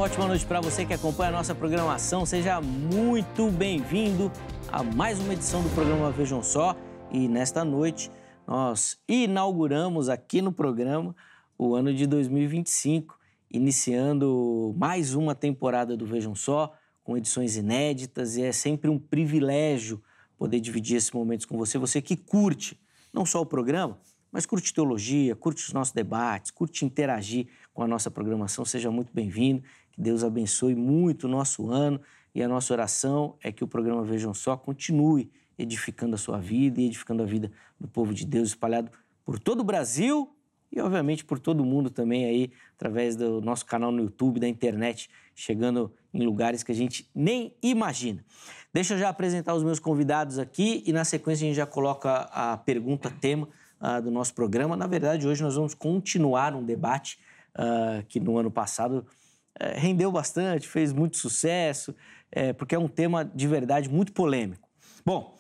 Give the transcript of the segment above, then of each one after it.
uma ótima noite para você que acompanha a nossa programação. Seja muito bem-vindo a mais uma edição do programa Vejam Só. E nesta noite nós inauguramos aqui no programa o ano de 2025, iniciando mais uma temporada do Vejam Só, com edições inéditas, e é sempre um privilégio poder dividir esses momentos com você. Você que curte não só o programa, mas curte teologia, curte os nossos debates, curte interagir com a nossa programação, seja muito bem-vindo. Que Deus abençoe muito o nosso ano, e a nossa oração é que o programa Vejam Só continue edificando a sua vida e edificando a vida do povo de Deus espalhado por todo o Brasil e, obviamente, por todo o mundo também aí, através do nosso canal no YouTube, da internet, chegando em lugares que a gente nem imagina. Deixa eu já apresentar os meus convidados aqui e, na sequência, a gente já coloca a pergunta-tema do nosso programa. Na verdade, hoje nós vamos continuar um debate que no ano passado rendeu bastante, fez muito sucesso, porque é um tema de verdade muito polêmico. Bom,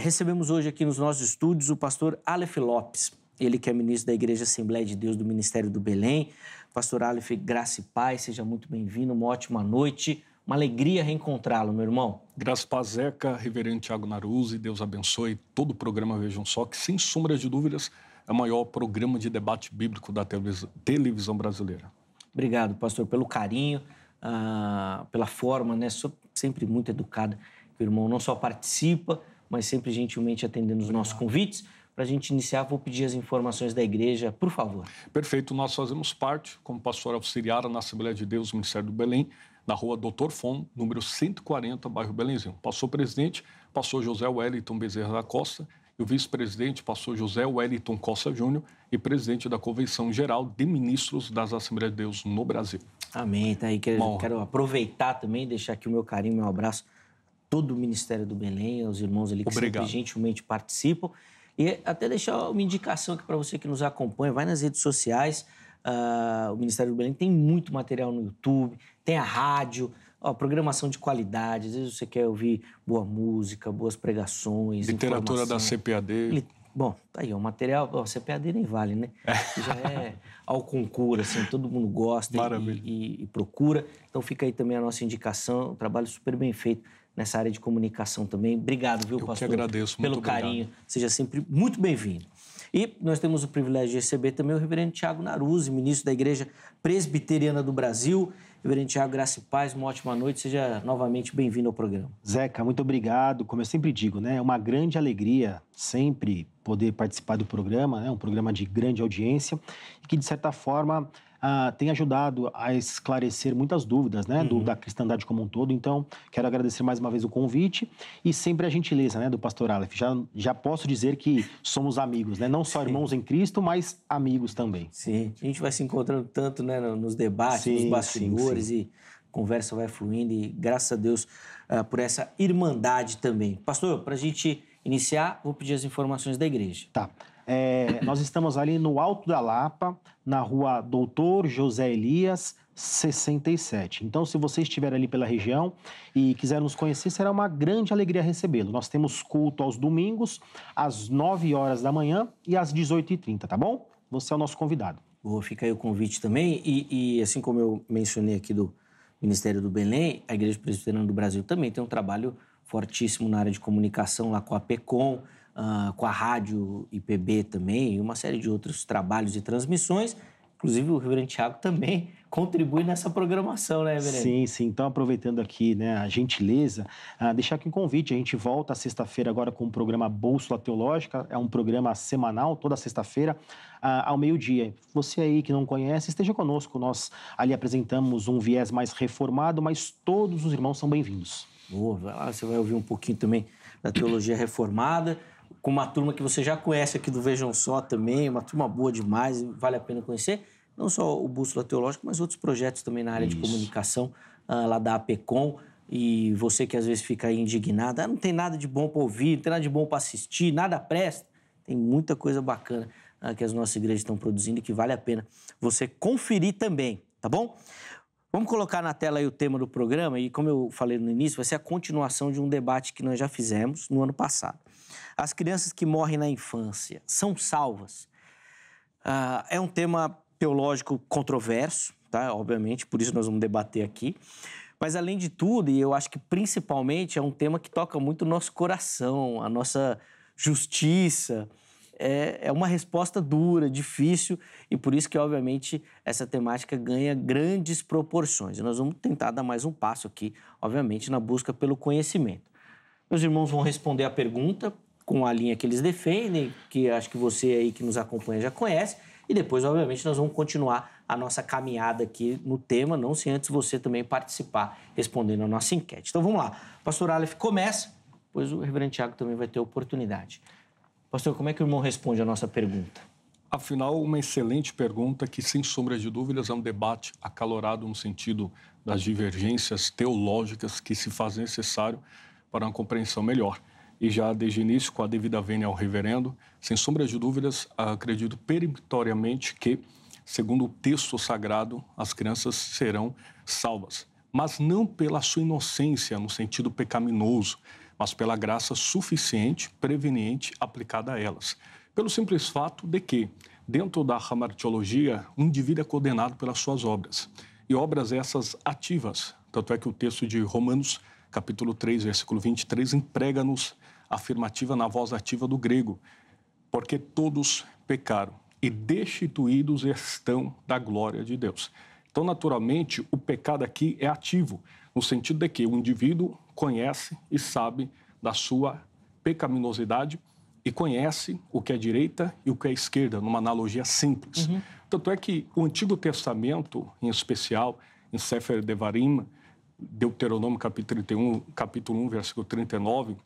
recebemos hoje aqui nos nossos estúdios o pastor Aleph Lopes, ele que é ministro da Igreja Assembleia de Deus do Ministério do Belém. Pastor Aleph, graça e paz, seja muito bem-vindo, uma ótima noite, uma alegria reencontrá-lo, meu irmão. Graças a paz, Zeca, reverendo Tiago Naruzzi, Deus abençoe todo o programa Vejam Só, que sem sombra de dúvidas é o maior programa de debate bíblico da televisão brasileira. Obrigado, pastor, pelo carinho, pela forma, né? Sou sempre muito educado, que o irmão não só participa, mas sempre gentilmente atendendo os nossos convites. Para a gente iniciar, vou pedir as informações da igreja, por favor. Perfeito, nós fazemos parte, como pastor auxiliar na Assembleia de Deus, Ministério do Belém, na rua Doutor Fon, número 140, bairro Belenzinho. Pastor presidente, pastor José Wellington Bezerra da Costa, e o vice-presidente, pastor José Wellington Costa Júnior, e presidente da Convenção Geral de Ministros das Assembleias de Deus no Brasil. Amém. Tá aí, quero aproveitar também, deixar aqui o meu carinho, meu abraço a todo o Ministério do Belém, aos irmãos ali que sempre gentilmente participam. E até deixar uma indicação aqui para você que nos acompanha, vai nas redes sociais, o Ministério do Belém tem muito material no YouTube, tem a rádio, programação de qualidade, às vezes você quer ouvir boa música, boas pregações, literatura da CPAD. Bom, tá aí, o material, a CPAD nem vale, né? Já é ao concurso, assim, todo mundo gosta e procura. Então fica aí também a nossa indicação, um trabalho super bem feito nessa área de comunicação também. Obrigado, viu, pastor? Eu que agradeço, pelo muito carinho. obrigado. Seja sempre muito bem-vindo. E nós temos o privilégio de receber também o reverendo Tiago Naruzzi, ministro da Igreja Presbiteriana do Brasil. Reverendo Tiago, graça e paz, uma ótima noite. Seja novamente bem-vindo ao programa. Zeca, muito obrigado. Como eu sempre digo, né, é uma grande alegria sempre poder participar do programa, né, um programa de grande audiência e que, de certa forma, tem ajudado a esclarecer muitas dúvidas, né, da cristandade como um todo. Então, quero agradecer mais uma vez o convite e sempre a gentileza, né, do pastor Aleph. Já posso dizer que somos amigos, né, não só irmãos em Cristo, mas amigos também. Sim, a gente vai se encontrando tanto, né, nos debates, nos bastidores, e a conversa vai fluindo e graças a Deus por essa irmandade também. Pastor, para a gente iniciar, vou pedir as informações da igreja. Tá. Nós estamos ali no Alto da Lapa, na rua Doutor José Elias, 67. Então, se você estiver ali pela região e quiser nos conhecer, será uma grande alegria recebê-lo. Nós temos culto aos domingos, às 9 horas da manhã e às 18h30, tá bom? Você é o nosso convidado. Boa, fica aí o convite também. E assim como eu mencionei aqui do Ministério do Belém, a Igreja Presbiteriana do Brasil também tem um trabalho fortíssimo na área de comunicação, lá com a PECOM, com a Rádio IPB também, e uma série de outros trabalhos e transmissões. Inclusive, o reverendo Tiago também contribui nessa programação, né, reverendo? Sim. Então, aproveitando aqui, né, a gentileza, deixar aqui um convite. A gente volta sexta-feira agora com o programa Bússola Teológica. É um programa semanal, toda sexta-feira, ao meio-dia. Você aí que não conhece, esteja conosco. Nós ali apresentamos um viés mais reformado, mas todos os irmãos são bem-vindos. Boa, vai lá, você vai ouvir um pouquinho também da teologia reformada, com uma turma que você já conhece aqui do Vejam Só também, uma turma boa demais, vale a pena conhecer. Não só o Bússola Teológica, mas outros projetos também na área de comunicação, lá da APECOM. E você que às vezes fica aí indignado, não tem nada de bom para ouvir, não tem nada de bom para assistir, nada presta. Tem muita coisa bacana que as nossas igrejas estão produzindo e que vale a pena você conferir também, tá bom? Vamos colocar na tela aí o tema do programa e, como eu falei no início, vai ser a continuação de um debate que nós já fizemos no ano passado. As crianças que morrem na infância são salvas? É um tema teológico controverso, tá? Obviamente, por isso nós vamos debater aqui. Mas, além de tudo, e eu acho que principalmente é um tema que toca muito o nosso coração, a nossa justiça. É uma resposta dura, difícil, e por isso que, obviamente, essa temática ganha grandes proporções. E nós vamos tentar dar mais um passo aqui, obviamente, na busca pelo conhecimento. Meus irmãos vão responder a pergunta com a linha que eles defendem, que acho que você aí que nos acompanha já conhece, e depois, obviamente, nós vamos continuar a nossa caminhada aqui no tema, não sem antes você também participar, respondendo a nossa enquete. Então, vamos lá. Pastor Aleph começa, depois o reverendo Tiago também vai ter oportunidade. Pastor, como é que o irmão responde a nossa pergunta? Afinal, uma excelente pergunta que, sem sombra de dúvidas, é um debate acalorado no sentido das divergências teológicas que se faz necessário para uma compreensão melhor. E já desde o início, com a devida vênia ao reverendo, sem sombra de dúvidas, acredito peremptoriamente que, segundo o texto sagrado, as crianças serão salvas. Mas não pela sua inocência, no sentido pecaminoso, mas pela graça suficiente, preveniente, aplicada a elas. Pelo simples fato de que, dentro da hamartiologia, um indivíduo é condenado pelas suas obras. E obras essas ativas. Tanto é que o texto de Romanos, capítulo 3, versículo 23, emprega-nos a afirmativa na voz ativa do grego. Porque todos pecaram e destituídos estão da glória de Deus. Então, naturalmente, o pecado aqui é ativo, no sentido de que o indivíduo conhece e sabe da sua pecaminosidade e conhece o que é direita e o que é esquerda, numa analogia simples. Tanto é que o Antigo Testamento, em especial, em Sefer Devarim, Deuteronômio capítulo 1, versículo 39,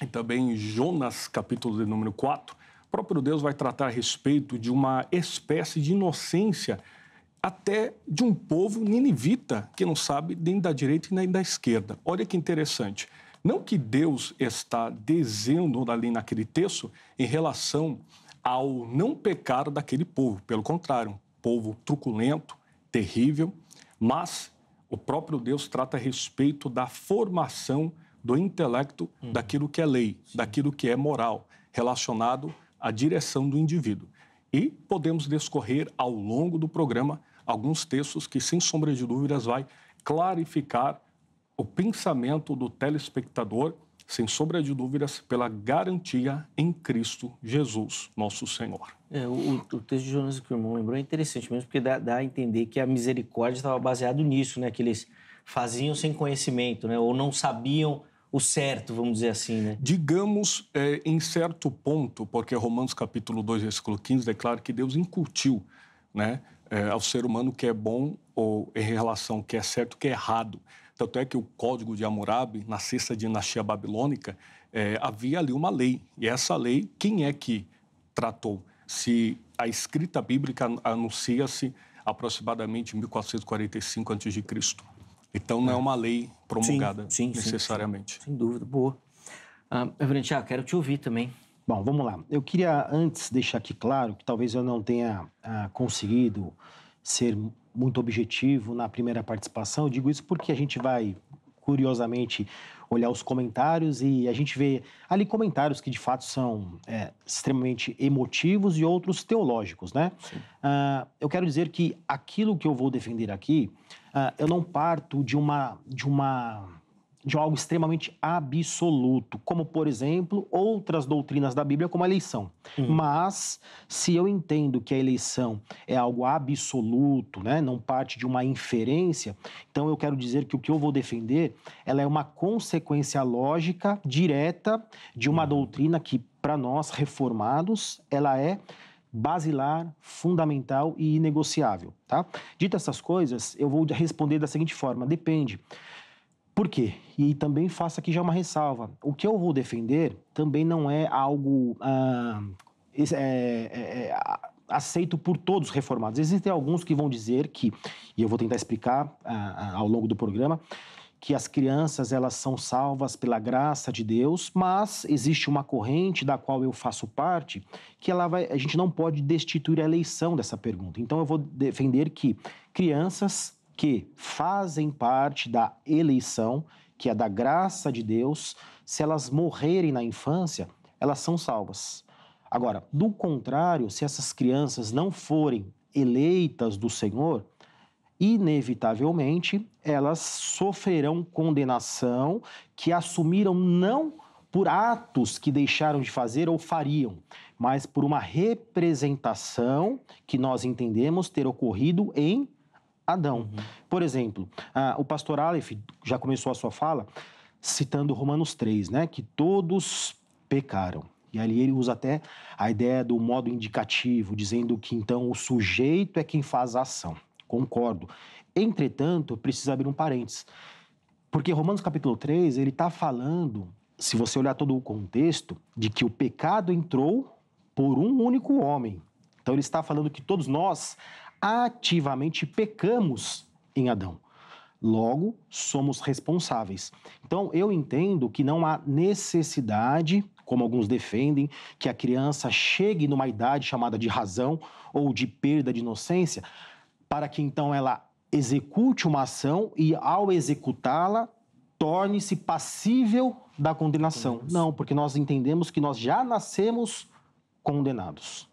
e também em Jonas, capítulo de número 4, o próprio Deus vai tratar a respeito de uma espécie de inocência até de um povo ninivita que não sabe nem da direita e nem da esquerda. Olha que interessante. Não que Deus está dizendo ali naquele texto em relação ao não pecar daquele povo. Pelo contrário, um povo truculento, terrível, mas o próprio Deus trata a respeito da formação do intelecto daquilo que é lei, daquilo que é moral, relacionado à direção do indivíduo. E podemos discorrer ao longo do programa alguns textos que, sem sombra de dúvidas, vai clarificar o pensamento do telespectador, sem sombra de dúvidas, pela garantia em Cristo Jesus, nosso Senhor. O texto de Jonas que o irmão lembrou é interessante mesmo, porque dá a entender que a misericórdia estava baseado nisso, né? Que eles faziam sem conhecimento, né? Ou não sabiam o certo, vamos dizer assim, né? Digamos, em certo ponto, porque Romanos capítulo 2, versículo 15, declara que Deus incutiu, né, ao ser humano o que é bom ou em relação ao que é certo, o que é errado. Tanto é que o Código de Hammurabi, na sexta dinastia babilônica, havia ali uma lei. E essa lei, quem é que tratou? Se a escrita bíblica anuncia-se aproximadamente em 1445 a.C. Então, não é uma lei promulgada necessariamente. Sem dúvida, boa. Reverendo Tiago, quero te ouvir também. Bom, vamos lá. Eu queria antes deixar aqui claro que talvez eu não tenha conseguido ser muito objetivo na primeira participação. Eu digo isso porque a gente vai, curiosamente, olhar os comentários e a gente vê ali comentários que, de fato, são extremamente emotivos e outros teológicos, né? Eu quero dizer que aquilo que eu vou defender aqui, eu não parto de algo extremamente absoluto, como, por exemplo, outras doutrinas da Bíblia, como a eleição. Mas, se eu entendo que a eleição é algo absoluto, né, não parte de uma inferência, então eu quero dizer que o que eu vou defender, ela é uma consequência lógica, direta, de uma doutrina que, para nós, reformados, ela é basilar, fundamental e inegociável, tá? Dito essas coisas, eu vou responder da seguinte forma: depende. Por quê? E também faço aqui já uma ressalva. O que eu vou defender também não é algo aceito por todos os reformados. Existem alguns que vão dizer que, e eu vou tentar explicar ao longo do programa, que as crianças elas são salvas pela graça de Deus, mas existe uma corrente da qual eu faço parte que a gente não pode destituir a eleição dessa pergunta. Então eu vou defender que crianças que fazem parte da eleição, que é da graça de Deus, se elas morrerem na infância, elas são salvas. Agora, do contrário, se essas crianças não forem eleitas do Senhor, inevitavelmente, elas sofrerão condenação que assumiram não por atos que deixaram de fazer ou fariam, mas por uma representação que nós entendemos ter ocorrido em Adão. Por exemplo, o pastor Aleph já começou a sua fala citando Romanos 3, né, que todos pecaram. E ali ele usa até a ideia do modo indicativo, dizendo que então o sujeito é quem faz a ação. Concordo. Entretanto, precisa abrir um parênteses. Porque Romanos capítulo 3, ele está falando, se você olhar todo o contexto, de que o pecado entrou por um único homem. Então ele está falando que todos nós ativamente pecamos em Adão. Logo, somos responsáveis. Então, eu entendo que não há necessidade, como alguns defendem, que a criança chegue numa idade chamada de razão ou de perda de inocência, para que então ela execute uma ação e, ao executá-la, torne-se passível da condenação. Não, porque nós entendemos que nós já nascemos condenados.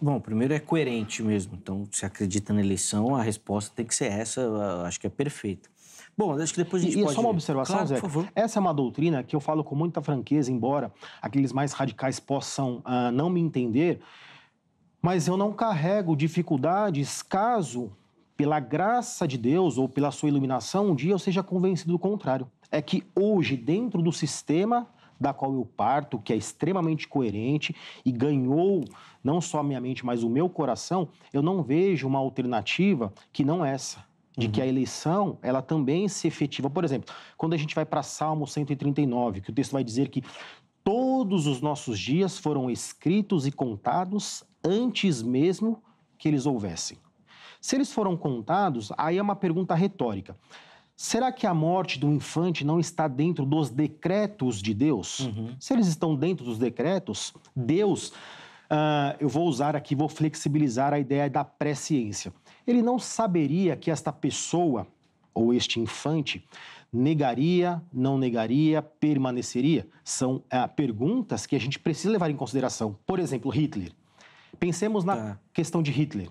Bom, primeiro é coerente mesmo. Então, se acredita na eleição, a resposta tem que ser essa. Acho que é perfeita. Bom, acho que depois a gente pode... E só uma observação, claro, Zé. por favor. Essa é uma doutrina que eu falo com muita franqueza, embora aqueles mais radicais possam não me entender, mas eu não carrego dificuldades caso, pela graça de Deus ou pela sua iluminação, um dia eu seja convencido do contrário. É que hoje, dentro do sistema da qual eu parto, que é extremamente coerente e ganhou não só a minha mente, mas o meu coração, eu não vejo uma alternativa que não essa, de que a eleição, ela também se efetiva. Por exemplo, quando a gente vai para Salmo 139, que o texto vai dizer que todos os nossos dias foram escritos e contados antes mesmo que eles houvessem. Se eles foram contados, aí é uma pergunta retórica. Será que a morte do infante não está dentro dos decretos de Deus? Se eles estão dentro dos decretos, Deus, eu vou usar aqui, vou flexibilizar a ideia da presciência. Ele não saberia que esta pessoa, ou este infante, negaria, não negaria, permaneceria? São perguntas que a gente precisa levar em consideração. Por exemplo, Hitler. Pensemos na questão de Hitler.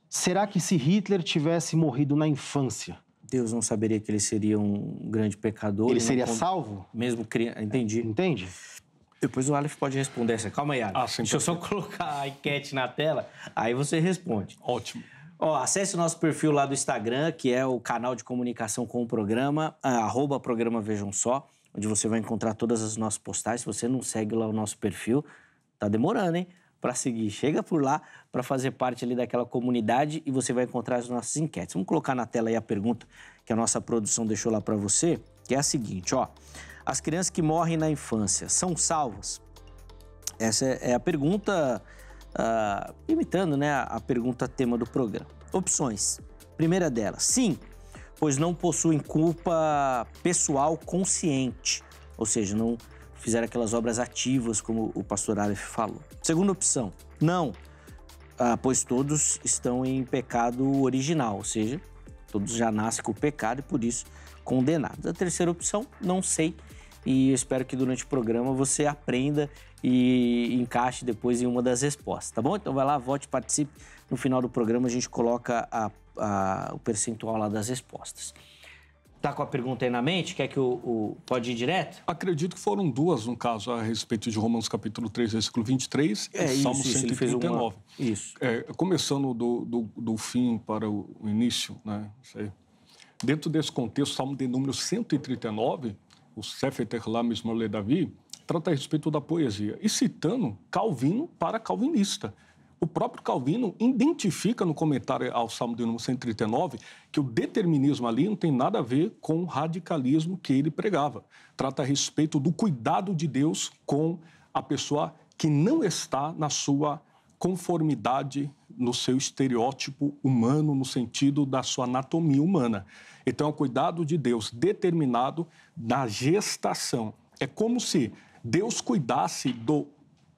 Será que se Hitler tivesse morrido na infância, Deus não saberia que ele seria um grande pecador? ele seria salvo? Mesmo criança. Entendi. Entende? Depois o Aleph pode responder essa. Calma aí, Aleph. Deixa eu só colocar a enquete na tela, aí você responde. Ótimo. Acesse o nosso perfil lá do Instagram, que é o canal de comunicação com o programa, @programa Vejam Só, onde você vai encontrar todas as nossas postagens. Se você não segue lá o nosso perfil, tá demorando, hein? Para seguir. Chega por lá para fazer parte ali daquela comunidade e você vai encontrar as nossas enquetes. Vamos colocar na tela aí a pergunta que a nossa produção deixou lá para você, que é a seguinte, as crianças que morrem na infância são salvas? Essa é a pergunta, imitando, né, a pergunta tema do programa. Opções. Primeira delas, sim, pois não possuem culpa pessoal consciente, ou seja, não fizeram aquelas obras ativas, como o pastor Aleph falou. Segunda opção, não, pois todos estão em pecado original, ou seja, todos já nascem com o pecado e por isso condenados. A terceira opção, não sei, e eu espero que durante o programa você aprenda e encaixe depois em uma das respostas, tá bom? Então vai lá, vote, participe. No final do programa a gente coloca o percentual lá das respostas. Tá com a pergunta aí na mente? Quer que pode ir direto? Acredito que foram duas, no caso, a respeito de Romanos capítulo 3, versículo 23 e Salmo 139. Isso. Começando do fim para o início, né? Dentro desse contexto, o Salmo de número 139, o Sefer Tehillah Mizmor Davi, trata a respeito da poesia, e citando Calvino para calvinista. O próprio Calvino identifica no comentário ao Salmo de número 139 que o determinismo ali não tem nada a ver com o radicalismo que ele pregava. Trata a respeito do cuidado de Deus com a pessoa que não está na sua conformidade, no seu estereótipo humano, no sentido da sua anatomia humana. Então, é o cuidado de Deus determinado na gestação. É como se Deus cuidasse do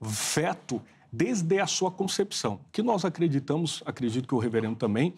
feto desde a sua concepção, que nós acreditamos, acredito que o reverendo também,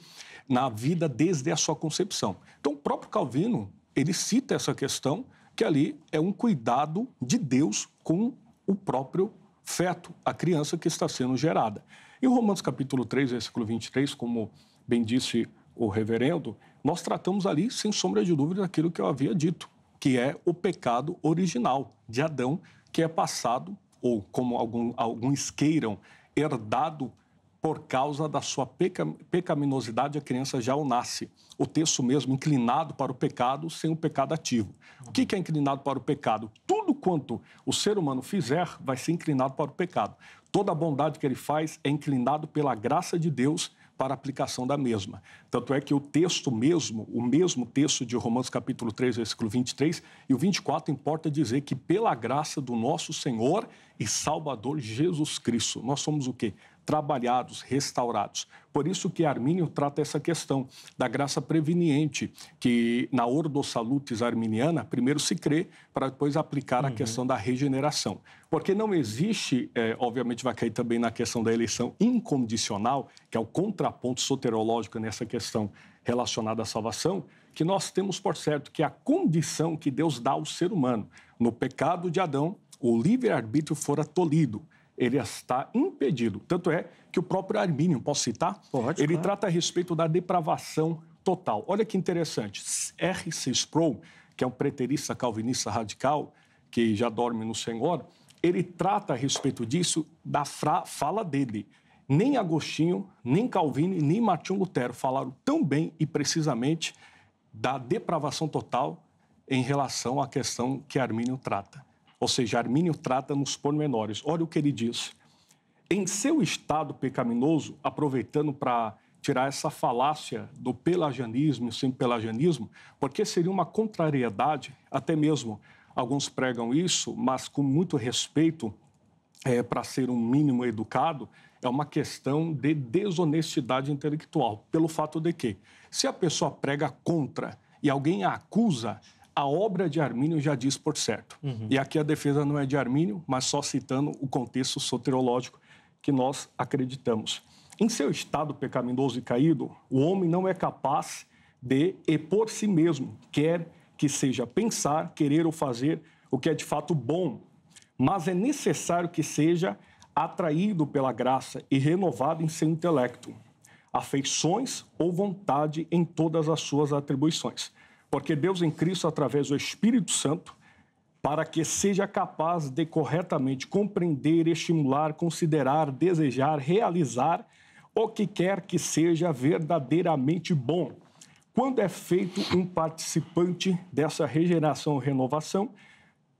na vida desde a sua concepção. Então, o próprio Calvino, ele cita essa questão, que ali é um cuidado de Deus com o próprio feto, a criança que está sendo gerada. Em Romanos capítulo 3, versículo 23, como bem disse o reverendo, nós tratamos ali, sem sombra de dúvida, aquilo que eu havia dito, que é o pecado original de Adão, que é passado, ou como alguns queiram, herdado por causa da sua pecaminosidade, a criança já o nasce. O texto mesmo, inclinado para o pecado, sem o pecado ativo. O que é inclinado para o pecado? Tudo quanto o ser humano fizer vai ser inclinado para o pecado. Toda a bondade que ele faz é inclinado pela graça de Deus para a aplicação da mesma. Tanto é que o texto mesmo, o mesmo texto de Romanos capítulo 3, versículo 23 e o 24, importa dizer que pela graça do nosso Senhor e Salvador Jesus Cristo, nós somos o quê? Trabalhados, restaurados. Por isso que Armínio trata essa questão da graça preveniente, que na Ordo Salutis arminiana, primeiro se crê, para depois aplicar a questão da regeneração. Porque não existe, obviamente vai cair também na questão da eleição incondicional, que é o contraponto soterológico nessa questão relacionada à salvação, que nós temos por certo que a condição que Deus dá ao ser humano, no pecado de Adão, o livre-arbítrio fora tolhido. Ele está impedido. Tanto é que o próprio Armínio, posso citar? Pode, ele claro. trata a respeito da depravação total. Olha que interessante. R.C. Sproul, que é um preterista calvinista radical, que já dorme no Senhor, ele trata a respeito disso da fala dele. Nem Agostinho, nem Calvino, nem Martinho Lutero falaram tão bem e precisamente da depravação total em relação à questão que Armínio trata. Ou seja, Armínio trata nos pormenores. Olha o que ele diz. Em seu estado pecaminoso, aproveitando para tirar essa falácia do pelagianismo e sem pelagianismo, porque seria uma contrariedade, até mesmo alguns pregam isso, mas com muito respeito, para ser um mínimo educado, é uma questão de desonestidade intelectual, pelo fato de que, se a pessoa prega contra e alguém a acusa, a obra de Armínio já diz por certo. E aqui a defesa não é de Armínio, mas só citando o contexto soteriológico que nós acreditamos. Em seu estado pecaminoso e caído, o homem não é capaz de, e por si mesmo, quer que seja pensar, querer ou fazer o que é de fato bom, mas é necessário que seja atraído pela graça e renovado em seu intelecto, afeições ou vontade em todas as suas atribuições. Porque Deus em Cristo, através do Espírito Santo, para que seja capaz de corretamente compreender, estimular, considerar, desejar, realizar o que quer que seja verdadeiramente bom. Quando é feito um participante dessa regeneração ou renovação,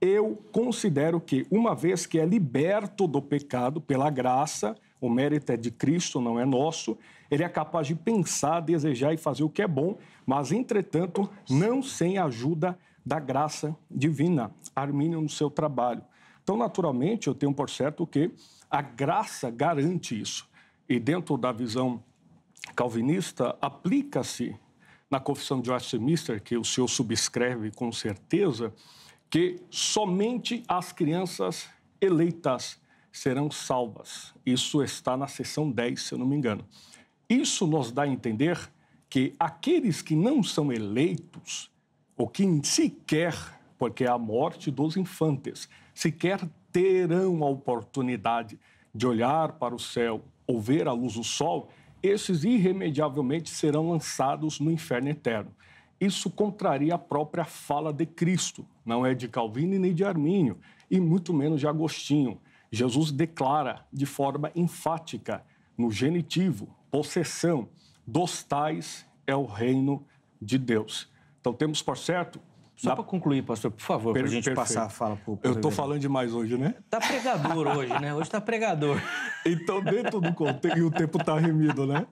eu considero que, uma vez que é liberto do pecado pela graça, o mérito é de Cristo, não é nosso, ele é capaz de pensar, desejar e fazer o que é bom, mas, entretanto, não sem a ajuda da graça divina. Armínio no seu trabalho. Então, naturalmente, eu tenho por certo que a graça garante isso. E dentro da visão calvinista, aplica-se na Confissão de Westminster, que o senhor subscreve com certeza, que somente as crianças eleitas serão salvas. Isso está na seção 10, se eu não me engano. Isso nos dá a entender que aqueles que não são eleitos, ou que sequer, porque é a morte dos infantes, sequer terão a oportunidade de olhar para o céu ou ver a luz do sol, esses irremediavelmente serão lançados no inferno eterno. Isso contraria a própria fala de Cristo, não é de Calvino nem de Armínio, e muito menos de Agostinho. Jesus declara de forma enfática, no genitivo, possessão, dos tais é o reino de Deus. Então, temos por certo... Só para concluir, pastor, por favor, para a gente passar a fala para o Eu estou falando demais hoje, né? Está pregador hoje, né? Hoje está pregador. Então, dentro do contexto... E o tempo está remido, né?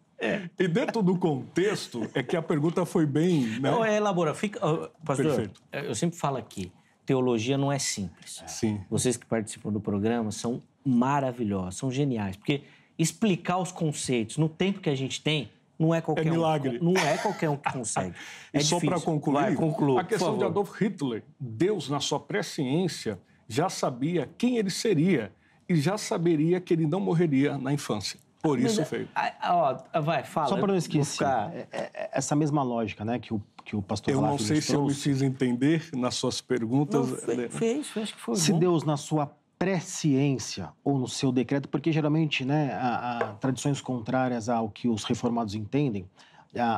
E dentro do contexto, é que a pergunta foi bem... Né? Não, elabora. Pastor, Perfeito. Eu sempre falo aqui, teologia não é simples. Sim. Vocês que participam do programa são maravilhosos, são geniais, porque explicar os conceitos no tempo que a gente tem não é qualquer milagre. Não é qualquer um que consegue. E só para concluir, conclua, a questão de Adolf Hitler, Deus, na sua presciência, já sabia quem ele seria e já saberia que ele não morreria na infância. Por isso veio. Vai, fala. Só para não esquecer, essa mesma lógica, né, que o pastor Eu não Valafim sei se eu me trouxe. fiz entender nas suas perguntas. Fez, acho que foi Se bom. Deus, na sua presciência ou no seu decreto, porque geralmente, né, há tradições contrárias ao que os reformados entendem,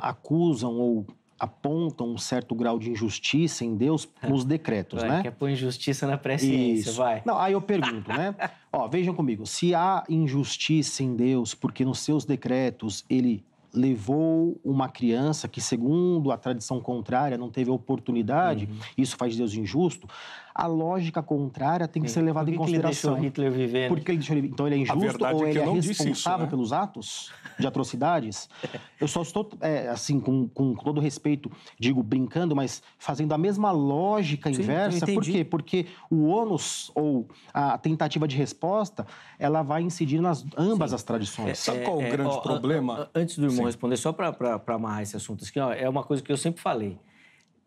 acusam ou apontam um certo grau de injustiça em Deus nos decretos, né? Quer pôr injustiça na presciência, vai. Não, aí eu pergunto, né? Vejam comigo, se há injustiça em Deus porque nos seus decretos ele levou uma criança que, segundo a tradição contrária, não teve oportunidade, isso faz Deus injusto, a lógica contrária tem que ser levada em consideração. Por que ele deixou Hitler viver? Porque ele deixou ele... Então ele é injusto ou ele é responsável pelos atos de atrocidades? Eu só estou, assim, com todo respeito, digo brincando, mas fazendo a mesma lógica inversa. Por quê? Porque o ônus ou a tentativa de resposta, ela vai incidir nas ambas as tradições. Sabe qual é o grande problema? Antes do irmão responder, só para amarrar esse assunto, assim, é uma coisa que eu sempre falei.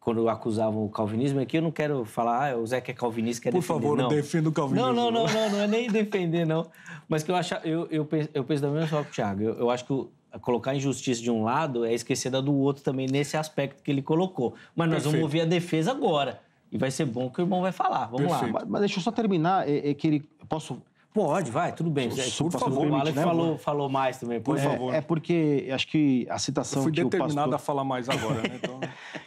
Quando acusavam o calvinismo, aqui eu não quero falar, o Zé que é calvinista, quer defender. Por favor, não defenda o calvinismo. Não é nem defender, não. Mas que eu penso da mesma forma que o Thiago. Eu acho que colocar injustiça de um lado é esquecer da do outro também nesse aspecto que ele colocou. Mas nós vamos ouvir a defesa agora. E vai ser bom que o irmão vai falar. Vamos lá. Mas deixa eu só terminar, que ele... Posso... Pode, vai, tudo bem. Por favor, o Alex falou mais também. Por favor. É porque acho que a citação que o pastor... Eu fui determinado a falar mais agora, né? Então...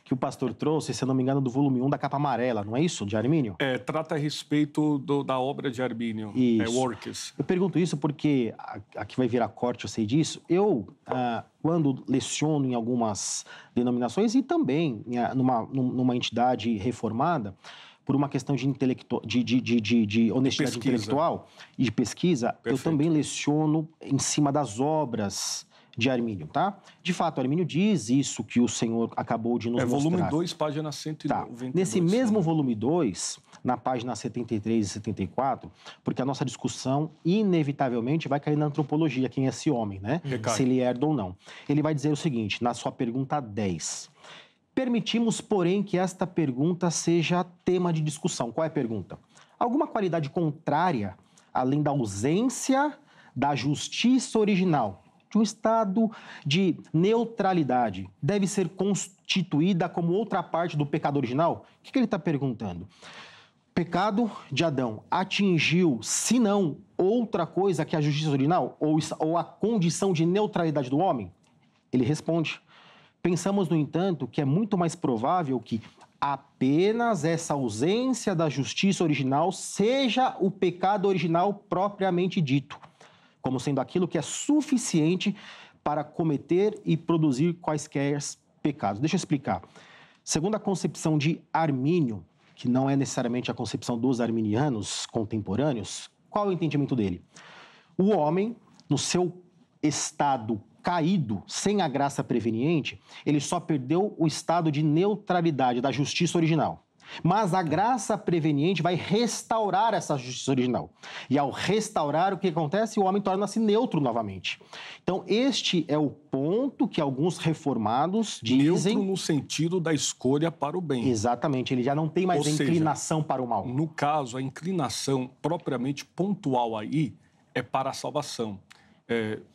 que o pastor trouxe, se eu não me engano, do volume 1 da capa amarela, não é isso, de Armínio? Trata a respeito da obra de Armínio, Works. Eu pergunto isso porque, aqui vai virar corte, eu sei disso, eu, quando leciono em algumas denominações e também numa entidade reformada, por uma questão de honestidade intelectual e de pesquisa, eu também leciono em cima das obras de Armínio, tá? De fato, Armínio diz isso que o Senhor acabou de nos mostrar. Volume 2, página 192. Tá. Nesse mesmo volume 2, na página 73 e 74, porque a nossa discussão, inevitavelmente, vai cair na antropologia, quem é esse homem, né? Se ele herda ou não. Ele vai dizer o seguinte, na sua pergunta 10... Permitimos, porém, que esta pergunta seja tema de discussão. Qual é a pergunta? Alguma qualidade contrária, além da ausência da justiça original, de um estado de neutralidade, deve ser constituída como outra parte do pecado original? O que ele está perguntando? O pecado de Adão atingiu, se não, outra coisa que a justiça original ou a condição de neutralidade do homem? Ele responde. Pensamos, no entanto, que é muito mais provável que apenas essa ausência da justiça original seja o pecado original propriamente dito, como sendo aquilo que é suficiente para cometer e produzir quaisquer pecados. Deixa eu explicar. Segundo a concepção de Armínio, que não é necessariamente a concepção dos arminianos contemporâneos, qual é o entendimento dele? O homem, no seu estado caído, sem a graça preveniente, ele só perdeu o estado de neutralidade da justiça original. Mas a graça preveniente vai restaurar essa justiça original. E ao restaurar, o que acontece? O homem torna-se neutro novamente. Então, este é o ponto que alguns reformados dizem... Neutro no sentido da escolha para o bem. Exatamente, ele já não tem mais inclinação para o mal. No caso, a inclinação propriamente pontual aí é para a salvação.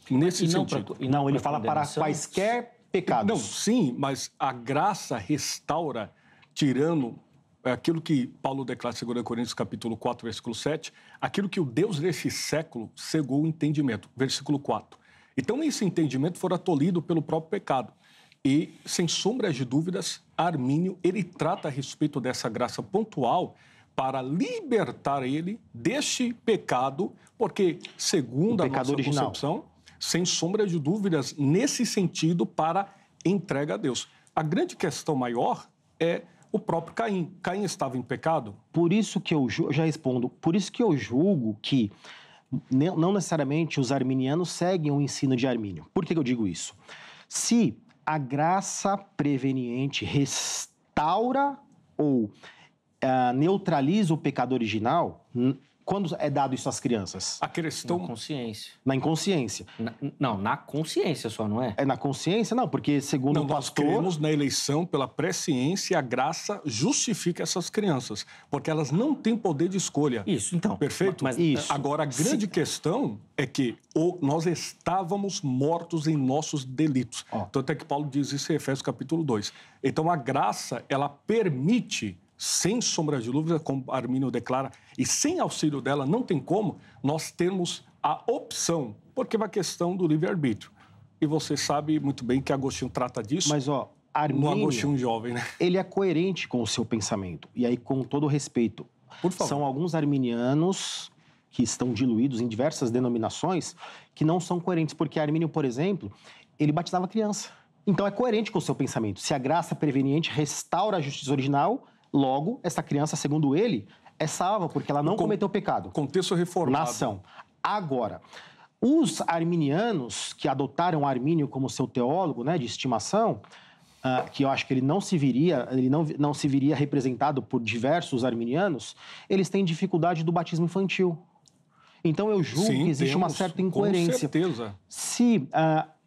Nesse sentido. Não, ele fala para quaisquer pecados. Não, sim, mas a graça restaura, tirando aquilo que Paulo declara em 2 Coríntios capítulo 4, versículo 7, aquilo que o Deus desse século cegou o entendimento, versículo 4. Então, esse entendimento fora tolhido pelo próprio pecado. E, sem sombras de dúvidas, Armínio, ele trata a respeito dessa graça pontual para libertar ele deste pecado, porque, segundo a nossa concepção, sem sombra de dúvidas, nesse sentido, para entrega a Deus. A grande questão maior é o próprio Caim. Caim estava em pecado? Por isso que eu já respondo, por isso que eu julgo que não necessariamente os arminianos seguem o ensino de Armínio. Por que eu digo isso? Se a graça preveniente restaura ou neutraliza o pecado original, quando é dado isso às crianças? A questão... Na consciência. Na inconsciência. Na consciência só, não é? É na consciência? Não, porque segundo o pastor... Nós cremos na eleição pela presciência, a graça justifica essas crianças, porque elas não têm poder de escolha. Isso, então. Perfeito? Mas isso. Agora, a grande questão é que nós estávamos mortos em nossos delitos. Tanto é que Paulo diz isso em Efésios capítulo 2. Então, a graça, ela permite sem sombra de dúvida, como Armínio declara, e sem auxílio dela não tem como nós termos a opção, porque é uma questão do livre-arbítrio. E você sabe muito bem que Agostinho trata disso. Mas, Armínio, no Agostinho jovem, né? Ele é coerente com o seu pensamento. E aí, com todo respeito, por favor, são alguns arminianos que estão diluídos em diversas denominações que não são coerentes. Porque Armínio, por exemplo, ele batizava criança. Então, é coerente com o seu pensamento. Se a graça preveniente restaura a justiça original, logo, essa criança, segundo ele, é salva, porque ela não cometeu pecado. Contexto reformado. Nação. Agora, os arminianos que adotaram Armínio como seu teólogo, né, de estimação, que eu acho que ele não se viria representado por diversos arminianos, eles têm dificuldade do batismo infantil. Então, eu julgo que existe uma certa incoerência. Com certeza. Se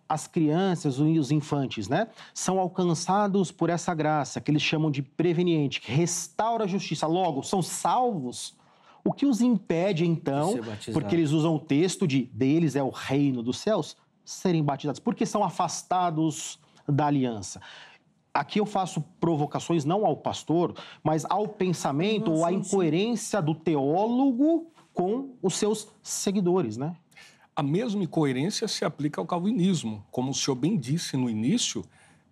as crianças e os infantes, né, são alcançados por essa graça, que eles chamam de preveniente, que restaura a justiça, logo, são salvos, o que os impede, então, porque eles usam o texto de deles é o reino dos céus, serem batizados? Porque são afastados da aliança. Aqui eu faço provocações não ao pastor, mas ao pensamento ou à incoerência do teólogo com os seus seguidores, né? A mesma incoerência se aplica ao calvinismo. Como o senhor bem disse no início,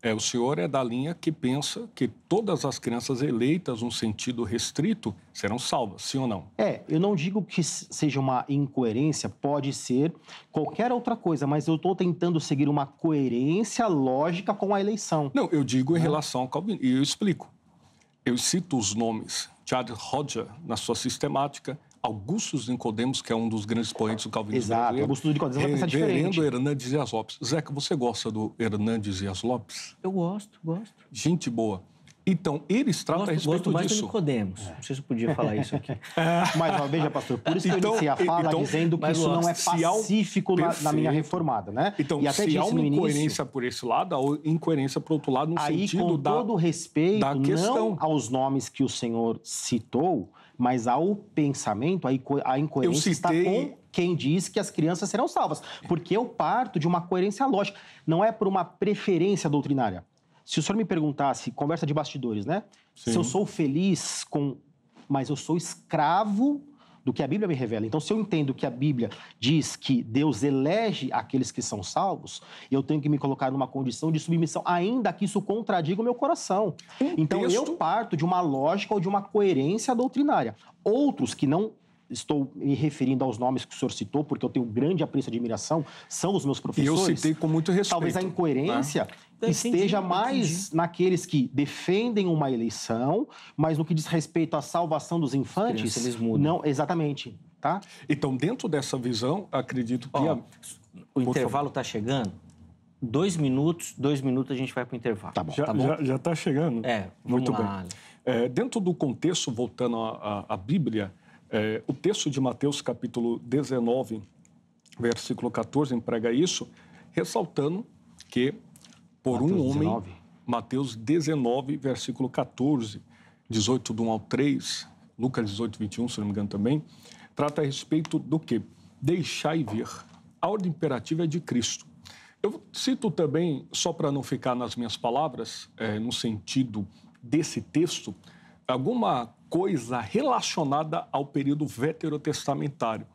o senhor é da linha que pensa que todas as crianças eleitas, num sentido restrito, serão salvas, sim ou não? Eu não digo que seja uma incoerência, pode ser qualquer outra coisa, mas eu estou tentando seguir uma coerência lógica com a eleição. Não, eu digo em relação ao calvinismo, e eu explico. Eu cito os nomes Chad Hodja na sua sistemática, Augustus Nicodemos, que é um dos grandes poetas do calvinismo brasileiro. Augustus Nicodemos vai pensar diferente. Reverendo Hernandes Dias Lopes. Zeca, você gosta do Hernandes Dias Lopes? Eu gosto. Gente boa. Então, eles tratam a respeito gosto mais disso. Do Nicodemos. Não sei se eu podia falar isso aqui. Mas, veja, pastor, por isso que eu iniciei a fala dizendo que isso não é pacífico na minha reformada, né? Então, e até se há uma incoerência por esse lado, há incoerência por outro lado, no sentido da com todo respeito, da questão. Não aos nomes que o senhor citou, mas ao pensamento, a incoerência está com quem diz que as crianças serão salvas. Porque eu parto de uma coerência lógica, não é por uma preferência doutrinária. Se o senhor me perguntasse, conversa de bastidores, né? Sim. Se eu sou feliz mas eu sou escravo do que a Bíblia me revela. Então, se eu entendo que a Bíblia diz que Deus elege aqueles que são salvos, eu tenho que me colocar numa condição de submissão, ainda que isso contradiga o meu coração. Então, eu parto de uma lógica ou de uma coerência doutrinária. Outros que não estou me referindo aos nomes que o senhor citou, porque eu tenho grande apreço e admiração, são os meus professores. E eu citei com muito respeito. Talvez a incoerência esteja mais naqueles que defendem uma eleição, mas no que diz respeito à salvação dos infantes, eles mudam. Não, exatamente, tá? Então, dentro dessa visão, acredito que... o intervalo está chegando. 2 minutos a gente vai para o intervalo. Tá bom. Já está chegando? Vamos lá. Dentro do contexto, voltando à Bíblia, o texto de Mateus, capítulo 19, versículo 14, emprega isso, ressaltando que por Mateus um homem... 19. Mateus 19, versículo 14, 18, do 1 ao 3, Lucas 18, 21, se não me engano também, trata a respeito do quê? Deixai vir. A ordem imperativa é de Cristo. Eu cito também, só para não ficar nas minhas palavras, no sentido desse texto, alguma coisa relacionada ao período veterotestamentário,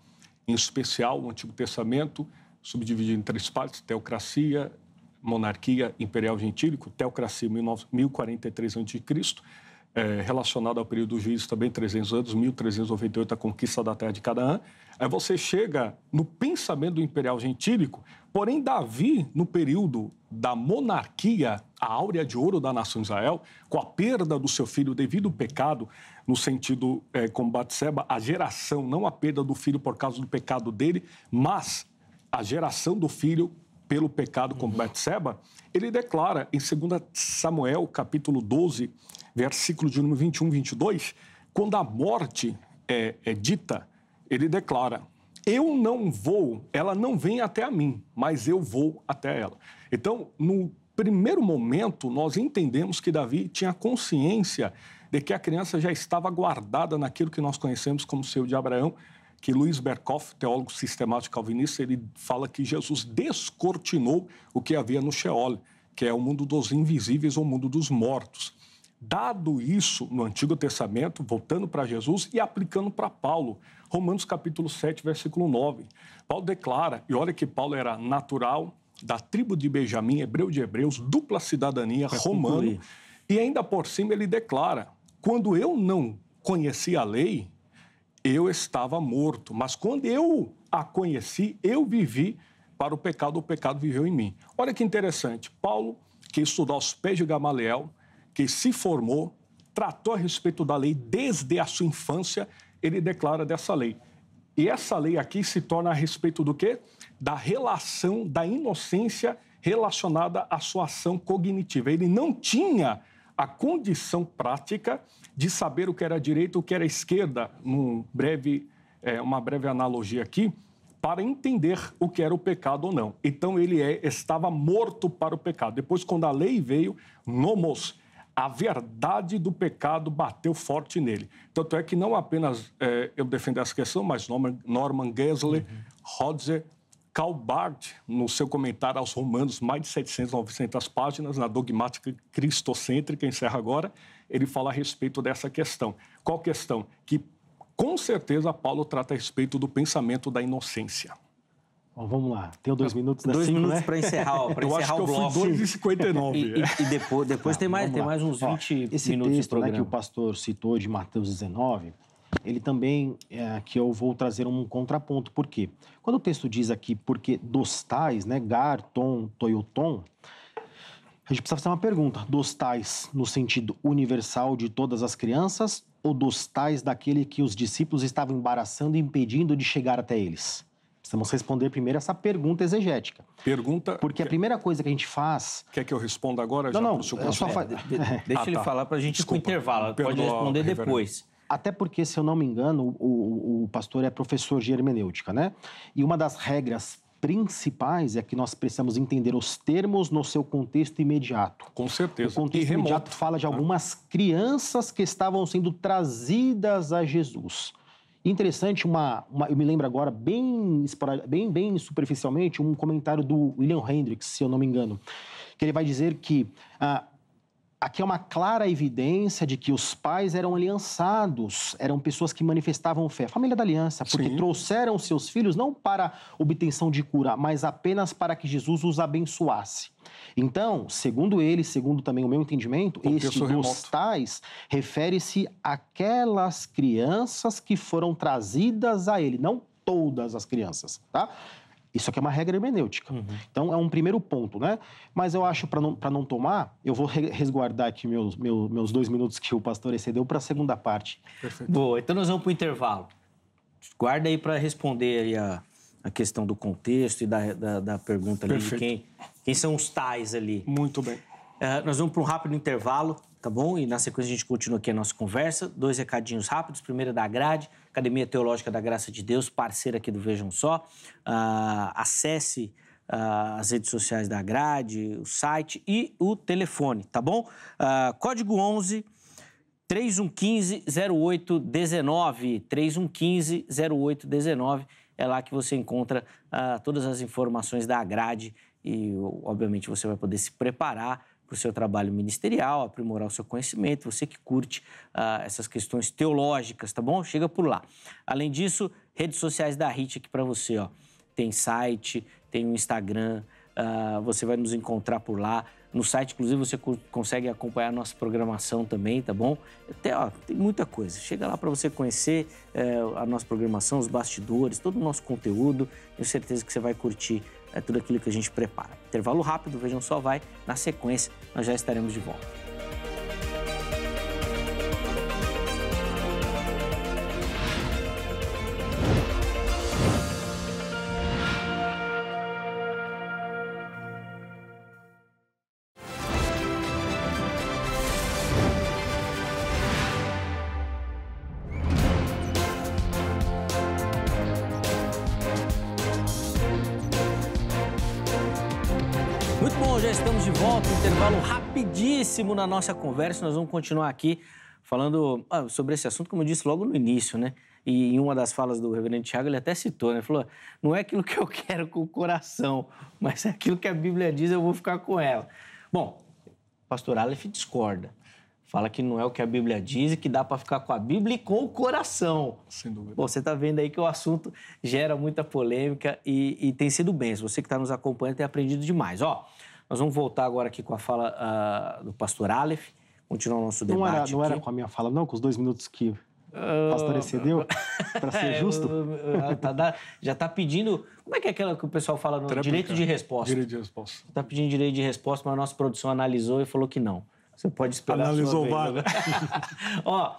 em especial o Antigo Testamento, subdividido em 3 partes, teocracia, monarquia, imperial gentílico, teocracia 1043 a.C., relacionado ao período dos juízes também, 300 anos, 1398, a conquista da terra de Canaã. Aí você chega no pensamento do imperial gentílico, porém Davi, no período da monarquia, a áurea de ouro da nação de Israel, com a perda do seu filho devido ao pecado, no sentido como Batseba, a geração, não a perda do filho por causa do pecado dele, mas a geração do filho pelo pecado como Batseba, ele declara em 2 Samuel, capítulo 12, versículo de número 21 e 22, quando a morte é dita, ele declara, eu não vou, ela não vem até a mim, mas eu vou até ela. Então, no primeiro momento, nós entendemos que Davi tinha consciência de que a criança já estava guardada naquilo que nós conhecemos como seio de Abraão, que Luiz Berkhoff, teólogo sistemático calvinista, ele fala que Jesus descortinou o que havia no Sheol, que é o mundo dos invisíveis ou o mundo dos mortos. Dado isso no Antigo Testamento, voltando para Jesus e aplicando para Paulo, Romanos capítulo 7, versículo 9. Paulo declara, e olha que Paulo era natural, da tribo de Benjamim, hebreu de hebreus, dupla cidadania, romano, e ainda por cima ele declara, quando eu não conhecia a lei, eu estava morto, mas quando eu a conheci, eu vivi para o pecado viveu em mim. Olha que interessante, Paulo, que estudou aos pés de Gamaliel, que se formou, tratou a respeito da lei desde a sua infância, ele declara dessa lei. E essa lei aqui se torna a respeito do quê? Da relação da inocência relacionada à sua ação cognitiva. Ele não tinha a condição prática de saber o que era direita e o que era esquerda, uma breve analogia aqui, para entender o que era o pecado ou não. Então, ele estava morto para o pecado. Depois, quando a lei veio, nomos, a verdade do pecado bateu forte nele. Tanto é que não apenas eu defendo essa questão, mas Norman Geisler, Rodger, Karl Barth, no seu comentário aos Romanos, mais de 700, 900 páginas, na dogmática cristocêntrica, encerra agora, ele fala a respeito dessa questão. Qual questão? Que, com certeza, Paulo trata a respeito do pensamento da inocência. Bom, vamos lá. Tenho 2 minutos. 2 minutos né? para encerrar, eu acho que eu fui 2h59. E depois tem mais uns 20 minutos de programa. Esse texto que o pastor citou de Mateus 19, ele também, que eu vou trazer um contraponto. Por quê? Quando o texto diz aqui, porque dos tais, né, gar, ton, toioton, a gente precisa fazer uma pergunta. Dos tais no sentido universal de todas as crianças ou dos tais daquele que os discípulos estavam embaraçando e impedindo de chegar até eles? Precisamos responder primeiro essa pergunta exegética. Porque a primeira coisa que a gente faz... Quer que eu responda agora? Não, deixa ele falar para a gente ir para o intervalo. Pode responder depois. Até porque, se eu não me engano, o pastor é professor de hermenêutica, né? E uma das regras principais é que nós precisamos entender os termos no seu contexto imediato. Com certeza. O contexto imediato fala de algumas crianças que estavam sendo trazidas a Jesus. Interessante, eu me lembro agora, bem superficialmente, um comentário do William Hendricks, se eu não me engano, que ele vai dizer que aqui é uma clara evidência de que os pais eram aliançados, eram pessoas que manifestavam fé. Família da aliança, porque trouxeram seus filhos não para obtenção de cura, mas apenas para que Jesus os abençoasse. Então, segundo ele, segundo também o meu entendimento, este dos tais refere-se àquelas crianças que foram trazidas a ele, não todas as crianças, tá? Isso aqui é uma regra hermenêutica. Então, é um primeiro ponto, né? Mas eu acho, para não tomar, eu vou resguardar aqui meus 2 minutos que o pastor excedeu para a segunda parte. Perfeito. Boa, então nós vamos para o intervalo. Guarda aí para responder aí a questão do contexto e da pergunta ali de quem são os tais ali. Muito bem. Nós vamos para um rápido intervalo, tá bom? E na sequência a gente continua aqui a nossa conversa. 2 recadinhos rápidos. Primeiro da Grade, Academia Teológica da Graça de Deus, parceira aqui do Vejam Só. Acesse as redes sociais da Grade, o site e o telefone, tá bom? Código 11 3115 0819. 3115 0819. É lá que você encontra todas as informações da Grade e, obviamente, você vai poder se preparar para o seu trabalho ministerial, aprimorar o seu conhecimento, você que curte essas questões teológicas, tá bom? Chega por lá. Além disso, redes sociais da HIT aqui para você, ó. Tem site, tem o Instagram, você vai nos encontrar por lá. No site, inclusive, você consegue acompanhar a nossa programação também, tá bom? Tem muita coisa. Chega lá para você conhecer a nossa programação, os bastidores, todo o nosso conteúdo. Tenho certeza que você vai curtir tudo aquilo que a gente prepara. Intervalo rápido, Vejam Só vai. Na sequência, nós já estaremos de volta. Muito bom, já estamos de volta, intervalo rapidíssimo na nossa conversa. Nós vamos continuar aqui falando sobre esse assunto, como eu disse logo no início, né? E em uma das falas do reverendo Tiago, ele até citou, né? Falou, não é aquilo que eu quero com o coração, mas é aquilo que a Bíblia diz, eu vou ficar com ela. Bom, o pastor Aleph discorda. fala que não é o que a Bíblia diz e que dá para ficar com a Bíblia e com o coração. Sem dúvida. Bom, você está vendo aí que o assunto gera muita polêmica e tem sido bem. Você que está nos acompanhando tem aprendido demais. Ó, nós vamos voltar agora aqui com a fala do pastor Aleph, continuar o nosso debate. Não era com a minha fala, não? Com os 2 minutos que o pastor excedeu? Para ser justo? Já está pedindo... Como é que é aquela que o pessoal fala no direito de resposta? Direito de resposta. Está pedindo direito de resposta, mas a nossa produção analisou e falou que não. Você pode esperar Analisou a sua vez. Ó,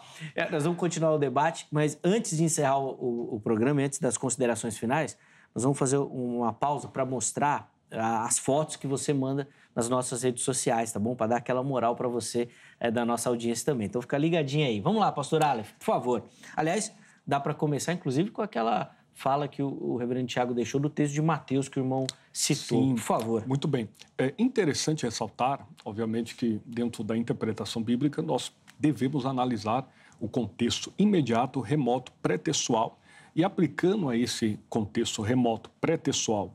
nós vamos continuar o debate, mas antes de encerrar o programa, antes das considerações finais, nós vamos fazer uma pausa para mostrar as fotos que você manda nas nossas redes sociais, tá bom? Para dar aquela moral para você da nossa audiência também. Então, fica ligadinho aí. Vamos lá, pastor Aleph, por favor. Aliás, dá para começar, inclusive, com aquela fala que o reverendo Tiago deixou do texto de Mateus, que o irmão citou. Sim, por favor. Muito bem. É interessante ressaltar, obviamente, que dentro da interpretação bíblica, nós devemos analisar o contexto imediato, remoto, pré-textual. E aplicando a esse contexto remoto, pré-textual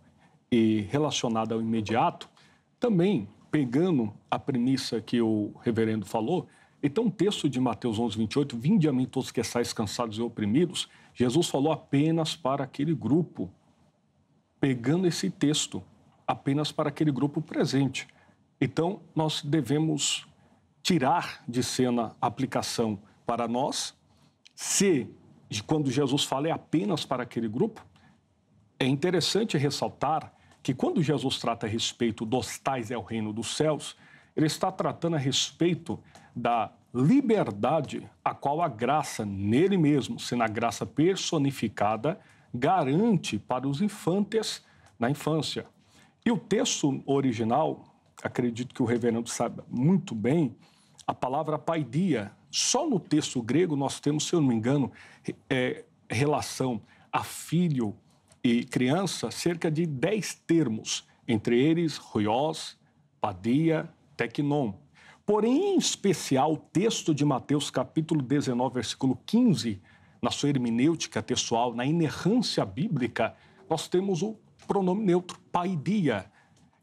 e relacionado ao imediato, também pegando a premissa que o reverendo falou, então o texto de Mateus 11, 28, vinde a mim todos que estáis cansados e oprimidos, Jesus falou apenas para aquele grupo, pegando esse texto apenas para aquele grupo presente. Então, nós devemos tirar de cena a aplicação para nós, se quando Jesus fala é apenas para aquele grupo. É interessante ressaltar que quando Jesus trata a respeito dos tais é o reino dos céus, ele está tratando a respeito da liberdade a qual a graça nele mesmo, sendo a graça personificada, garante para os infantes na infância. E o texto original, acredito que o reverendo sabe muito bem, a palavra paidia, só no texto grego nós temos, se eu não me engano, relação a filho e criança, cerca de 10 termos, entre eles, ruios, padia, teknon. Porém, em especial, o texto de Mateus, capítulo 19, versículo 15, na sua hermenêutica textual, na inerrância bíblica, nós temos o pronome neutro, paidia,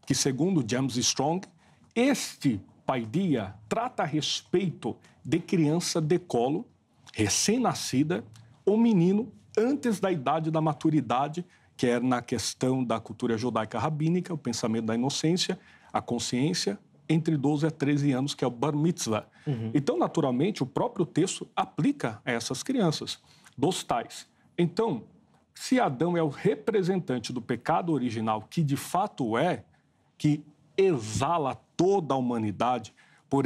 que, segundo James Strong, este paidia trata a respeito de criança de colo, recém-nascida, ou menino antes da idade da maturidade, que era na questão da cultura judaica rabínica, o pensamento da inocência, a consciência, entre 12 a 13 anos, que é o bar mitzvah. Então, naturalmente, o próprio texto aplica a essas crianças, dos tais. Então, se Adão é o representante do pecado original, que de fato é, que exala toda a humanidade por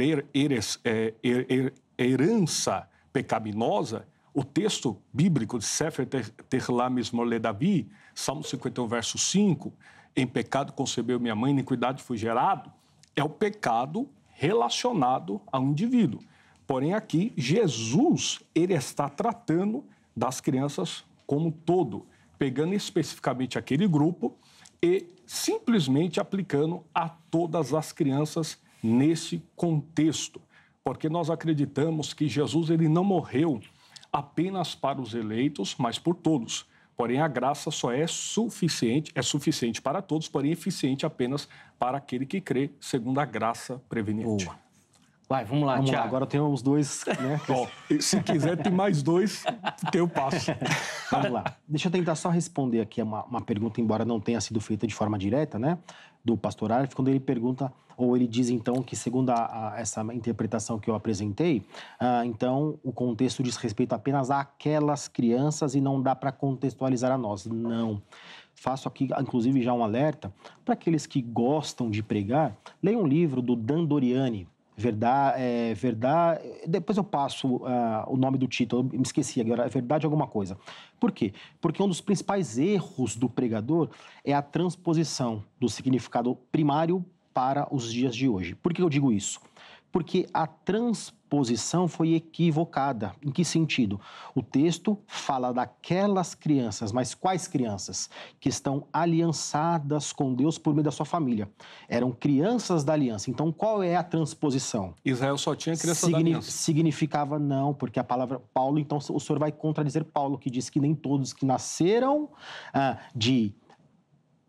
herança pecaminosa, o texto bíblico de Sefer Terlah Mizmor Ledavi, Salmo 51, verso 5, em pecado concebeu minha mãe, iniquidade fui gerado, é o pecado relacionado ao indivíduo. Porém, aqui, Jesus, ele está tratando das crianças como um todo, pegando especificamente aquele grupo e simplesmente aplicando a todas as crianças nesse contexto. Porque nós acreditamos que Jesus, ele não morreu apenas para os eleitos, mas por todos. Porém, a graça só é suficiente para todos, porém eficiente apenas para aquele que crê, segundo a graça preveniente. Boa. Vai, vamos lá, Tiago. Agora tem os 2, né? Ó, se quiser, tem mais 2 que eu passo. Vamos lá. Deixa eu tentar só responder aqui uma pergunta, embora não tenha sido feita de forma direta, né? Do pastor Aleph, quando ele pergunta, ou ele diz, então, que segundo essa interpretação que eu apresentei, então, o contexto diz respeito apenas àquelas crianças e não dá para contextualizar a nós. Não. Faço aqui, inclusive, já um alerta para aqueles que gostam de pregar. Leiam um livro do Dan Doriani, Verdade, depois eu passo o nome do título, eu me esqueci agora, é Verdade Alguma Coisa. Por quê? Porque um dos principais erros do pregador é a transposição do significado primário para os dias de hoje. Por que eu digo isso? Porque a transposição foi equivocada. Em que sentido? O texto fala daquelas crianças, mas quais crianças? Que estão aliançadas com Deus por meio da sua família. Eram crianças da aliança. Então, qual é a transposição? Israel só tinha criança da aliança. Significava não, porque a palavra Paulo, então o senhor vai contradizer Paulo, que diz que nem todos que nasceram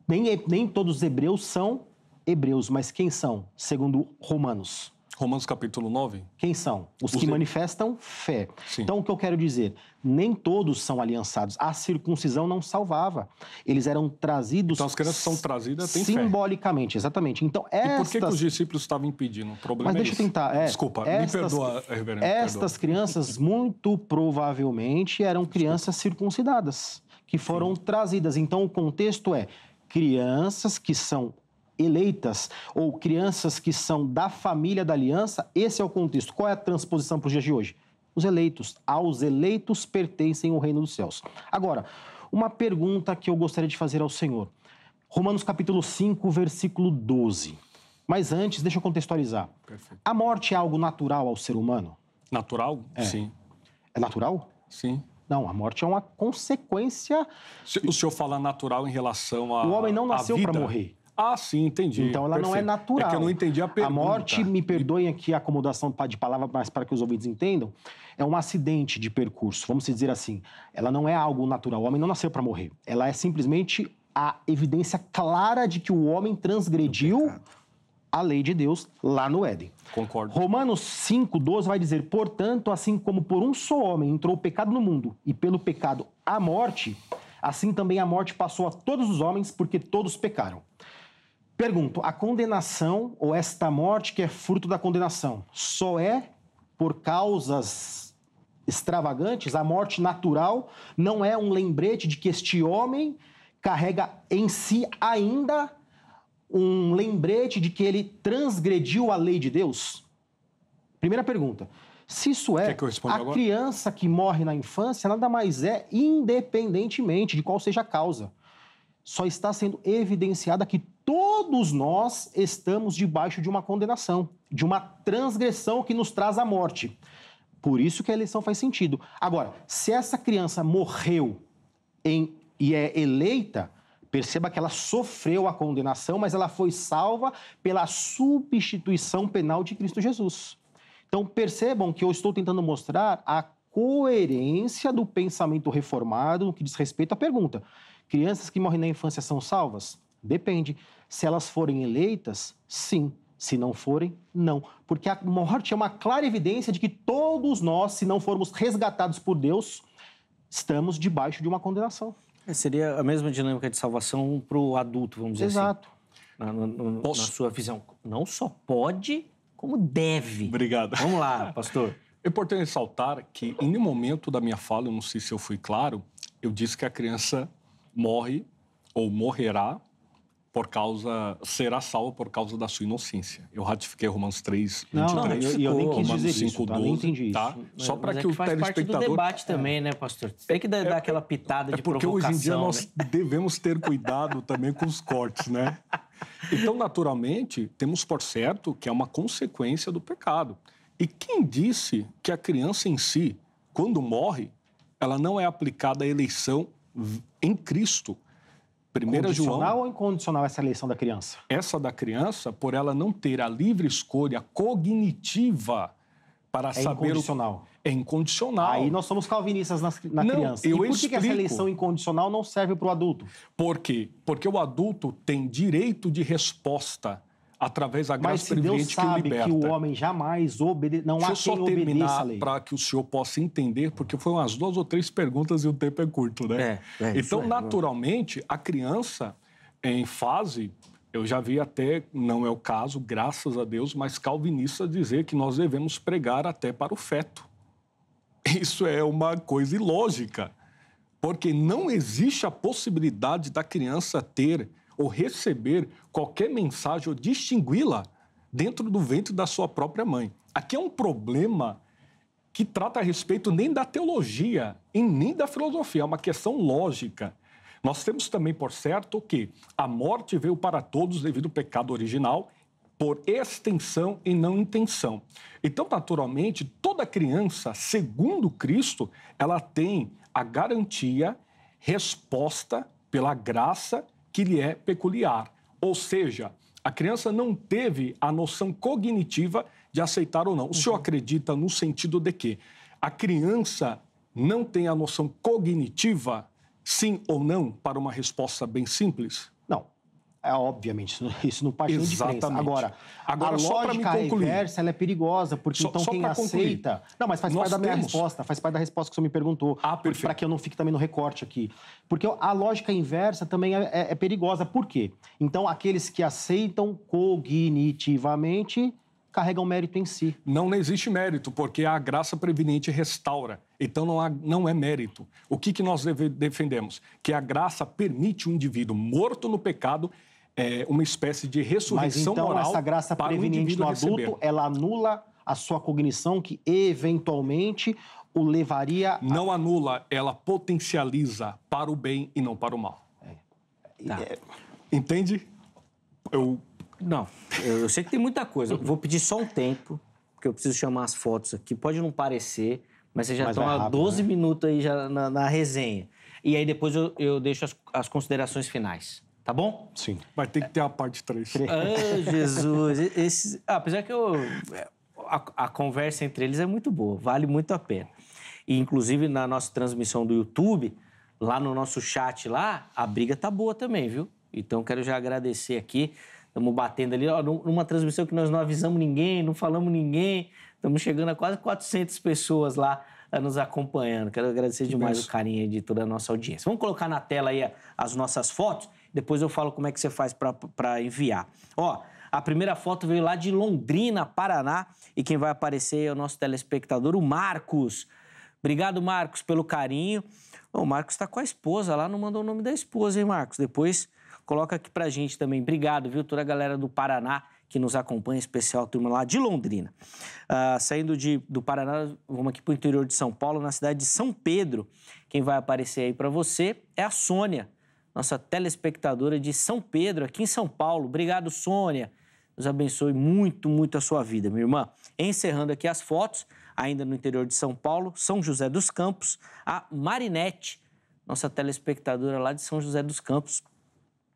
nem todos os hebreus são hebreus, mas quem são? Segundo Romanos. Romanos capítulo 9. Quem são? Os que manifestam fé. Sim. Então, o que eu quero dizer? Nem todos são aliançados. A circuncisão não salvava. Eles eram trazidos... Então, as crianças são trazidas, têm fé. Simbolicamente, exatamente. Então, E por que os discípulos estavam impedindo? O problema Mas deixa eu tentar. Desculpa, me perdoa, reverendo. Estas crianças, muito provavelmente, eram crianças circuncidadas, que foram trazidas. Então, o contexto é crianças que são eleitas ou crianças que são da família da aliança. Esse é o contexto. Qual é a transposição para os dias de hoje? Os eleitos. Aos eleitos pertencem o reino dos céus. Agora, uma pergunta que eu gostaria de fazer ao Senhor. Romanos capítulo 5, versículo 12. Mas antes, deixa eu contextualizar. Perfeito. A morte é algo natural ao ser humano? Natural? Sim. É natural? Sim. Não, a morte é uma consequência... O senhor fala natural em relação a... O homem não nasceu para morrer. Ah, sim, entendi. Então ela não é natural. É que eu não entendi a pergunta. A morte, me perdoem aqui a acomodação de palavra, mas para que os ouvintes entendam, é um acidente de percurso, vamos dizer assim. Ela não é algo natural, o homem não nasceu para morrer. Ela é simplesmente a evidência clara de que o homem transgrediu a lei de Deus lá no Éden. Concordo. Romanos 5, 12 vai dizer, portanto, assim como por um só homem entrou o pecado no mundo, e pelo pecado a morte, assim também a morte passou a todos os homens, porque todos pecaram. Pergunto, a condenação, ou esta morte que é fruto da condenação, só é por causas extravagantes? A morte natural não é um lembrete de que este homem carrega em si ainda um lembrete de que ele transgrediu a lei de Deus? Primeira pergunta. Se isso é, a criança que morre na infância nada mais é, independentemente de qual seja a causa. Só está sendo evidenciada que todos nós estamos debaixo de uma condenação, de uma transgressão que nos traz a morte. Por isso que a eleição faz sentido. Agora, se essa criança morreu e é eleita, perceba que ela sofreu a condenação, mas ela foi salva pela substituição penal de Cristo Jesus. Então, percebam que eu estou tentando mostrar a coerência do pensamento reformado no que diz respeito à pergunta. Crianças que morrem na infância são salvas? Depende. Se elas forem eleitas, sim. Se não forem, não. Porque a morte é uma clara evidência de que todos nós, se não formos resgatados por Deus, estamos debaixo de uma condenação. Seria a mesma dinâmica de salvação para o adulto, vamos dizer Exato. assim. Na sua visão. Não só pode, como deve. Obrigado. Vamos lá, pastor. É importante ressaltar que, em nenhum momento da minha fala, eu não sei se eu fui claro, eu disse que a criança morre ou morrerá será salva por causa da sua inocência. Eu ratifiquei Romanos 3, 23. Não, eu nem quis dizer 5, isso, 12, nem entendi tá? isso. Só para que o faz telespectador... parte do debate também, né, pastor? Tem que dar aquela pitada de provocação. Porque hoje em dia nós né? devemos ter cuidado também com os cortes, né? Então, naturalmente, temos por certo que é uma consequência do pecado. E quem disse que a criança em si, quando morre, ela não é aplicada à eleição em Cristo? Condicional ou incondicional essa eleição da criança? Essa da criança, por ela não ter a livre escolha cognitiva para saber... Incondicional. É incondicional. Aí nós somos calvinistas na criança. E por que essa eleição incondicional não serve para o adulto? Por quê? Porque o adulto tem direito de resposta através da graça preveniente que o liberta. Mas se Deus sabe que o homem jamais obedece, não há quem obedeça a lei. Para que o senhor possa entender, porque foram umas 2 ou 3 perguntas e o tempo é curto, né? Então, naturalmente, a criança em fase, eu já vi até, não é o caso, graças a Deus, mas calvinistas dizer que nós devemos pregar até para o feto. Isso é uma coisa ilógica, porque não existe a possibilidade da criança ter ou receber qualquer mensagem ou distingui-la dentro do ventre da sua própria mãe. Aqui é um problema que trata a respeito nem da teologia e nem da filosofia, é uma questão lógica. Nós temos também por certo que a morte veio para todos devido ao pecado original, por extensão e não intenção. Então, naturalmente, toda criança, segundo Cristo, ela tem a garantia, resposta pela graça que lhe é peculiar. Ou seja, a criança não teve a noção cognitiva de aceitar ou não. O senhor acredita no sentido de que a criança não tem a noção cognitiva, sim ou não, para uma resposta bem simples? Não. Obviamente, isso não parte de diferença. Agora a só lógica reversa ela é perigosa, porque então quem aceita... Não, mas faz parte da minha resposta, faz parte da resposta que o senhor me perguntou, para que eu não fique também no recorte aqui. Porque a lógica inversa também é perigosa. Por quê? Então, aqueles que aceitam cognitivamente carregam mérito em si. Não existe mérito, porque a graça preveniente restaura. Então, não é mérito. O que nós defendemos? Que a graça permite o indivíduo morto no pecado uma espécie de ressurreição moral. Mas então essa graça preveniente no adulto, ela anula a sua cognição que eventualmente o levaria... Não anula, ela potencializa para o bem e não para o mal. Entende? Não, eu sei que tem muita coisa. Vou pedir só um tempo, porque eu preciso chamar as fotos aqui. Pode não parecer, mas vocês já estão há 12 minutos aí já na resenha. E aí depois eu deixo as considerações finais. Tá bom? Sim. Vai ter que ter a parte 3. Ah, Jesus. Apesar que a conversa entre eles é muito boa, vale muito a pena. E, inclusive, na nossa transmissão do YouTube, lá no nosso chat lá, a briga tá boa também, viu? Então, quero já agradecer aqui. Estamos batendo ali, numa transmissão que nós não avisamos ninguém, não falamos ninguém. Estamos chegando a quase 400 pessoas lá nos acompanhando. Quero agradecer demais o carinho de toda a nossa audiência. Vamos colocar na tela aí as nossas fotos. Depois eu falo como é que você faz para enviar. Ó, a primeira foto veio lá de Londrina, Paraná. E quem vai aparecer é o nosso telespectador, o Marcos. Obrigado, Marcos, pelo carinho. O Marcos está com a esposa lá, não mandou o nome da esposa, hein, Marcos? Depois coloca aqui pra gente também. Obrigado, viu? Toda a galera do Paraná que nos acompanha, em especial a turma lá de Londrina. Saindo do Paraná, vamos aqui pro interior de São Paulo, na cidade de São Pedro. Quem vai aparecer aí para você é a Sônia, nossa telespectadora de São Pedro, aqui em São Paulo. Obrigado, Sônia. Deus abençoe muito, muito a sua vida, minha irmã. Encerrando aqui as fotos, ainda no interior de São Paulo, São José dos Campos, a Marinete, nossa telespectadora lá de São José dos Campos,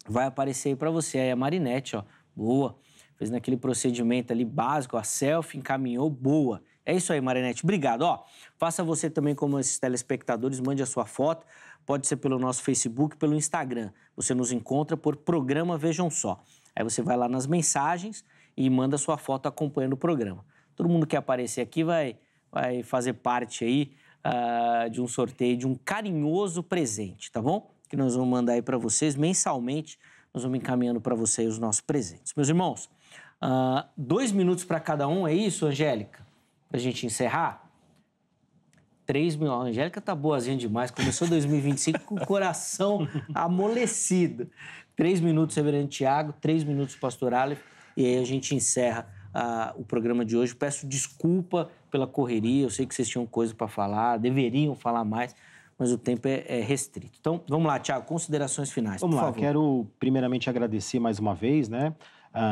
vai aparecer aí para você. Aí a Marinete, ó, boa. Fez naquele procedimento ali básico, a selfie, encaminhou, boa. É isso aí, Marinete. Obrigado, ó. Faça você também como esses telespectadores, mande a sua foto. Pode ser pelo nosso Facebook, pelo Instagram. Você nos encontra por Programa Vejam Só. Aí você vai lá nas mensagens e manda a sua foto acompanhando o programa. Todo mundo que aparecer aqui vai fazer parte aí de um sorteio, de um carinhoso presente, tá bom? Que nós vamos mandar aí para vocês mensalmente. Nós vamos encaminhando para vocês os nossos presentes. Meus irmãos, 2 minutos para cada um, é isso, Angélica? Para a gente encerrar? 3 mil. A Angélica tá boazinha demais. Começou 2025 com o coração amolecido. 3 minutos, Reverendo Tiago, 3 minutos, Pastor Aleph. E aí a gente encerra o programa de hoje. Peço desculpa pela correria. Eu sei que vocês tinham coisa para falar, deveriam falar mais, mas o tempo é restrito. Então, vamos lá, Tiago, considerações finais, vamos por lá, favor. Quero primeiramente agradecer mais uma vez, né?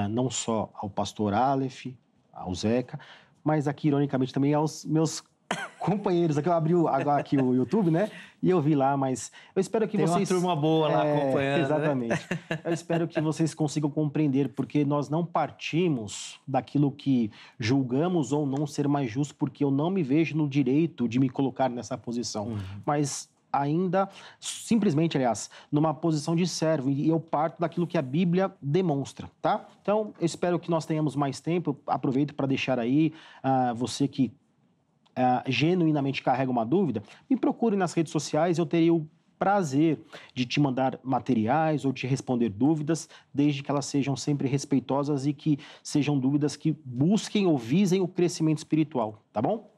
Não só ao Pastor Aleph, ao Zeca, mas aqui, ironicamente, também aos meus companheiros. Aqui eu abri agora aqui o YouTube, né? E eu vi lá, mas eu espero que Tem vocês... uma turma boa lá acompanhando, exatamente. Né? Eu espero que vocês consigam compreender, porque nós não partimos daquilo que julgamos ou não ser mais justo, porque eu não me vejo no direito de me colocar nessa posição. Mas ainda, simplesmente, aliás, numa posição de servo, e eu parto daquilo que a Bíblia demonstra, tá? Então, eu espero que nós tenhamos mais tempo. Aproveito para deixar aí, você que genuinamente carrega uma dúvida, me procure nas redes sociais, eu teria o prazer de te mandar materiais ou te responder dúvidas, desde que elas sejam sempre respeitosas e que sejam dúvidas que busquem ou visem o crescimento espiritual, tá bom?